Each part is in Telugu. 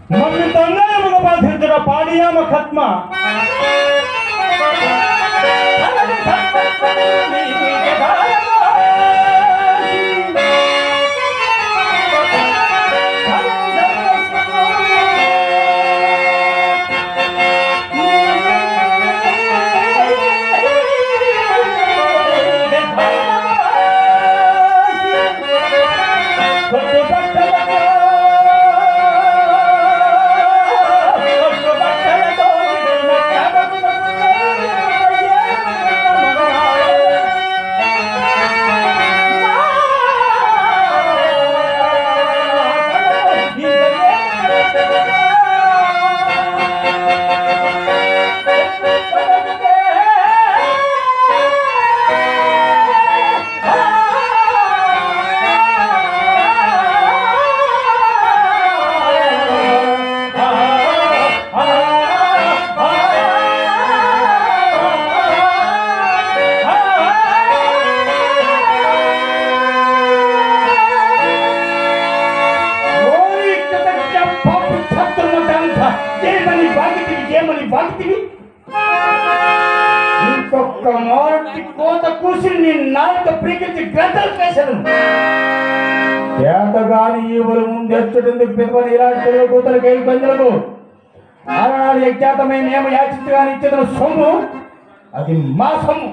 మమ్మల్ని తొందరముగా బాధించిన పాడియామ ఖత్మ ఇంకొక మారుటి కోత కూర్చుని నీ నాలుక ప్రీకించి గ్రంథాలు వేశాను. చేతగాని ఈవులు ముందెచ్చుటందుకు పిలువని ఇలాంటి తెలుగు కూతురు కేలి పంజలకు ఆనాడు యజ్ఞాతమై మేము యాచించగాని ఇచ్చిన సొమ్ము అది మా సొమ్ము.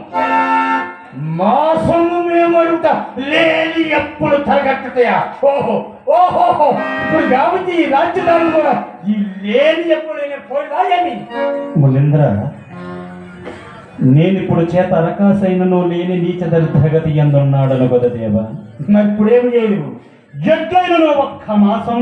మా సొమ్ము మేము అడుగుతా లేని ఎప్పుడు తరగట్టుతాయా? ఓహో ఓహోహో ఇప్పుడు కాబట్టి ఈ రాజ్యదారులు కూడా ఈ లేని ఎప్పుడు నేను పోయిదాయని మునింద్ర, నేనిప్పుడు చేత రకాసైనను లేని నీచ దరిద్రగతి ఎందున్నాడను కదా దేవ. మరి ఇప్పుడేమి చేయలేవు. ఎట్లయినను ఒక్క మాసం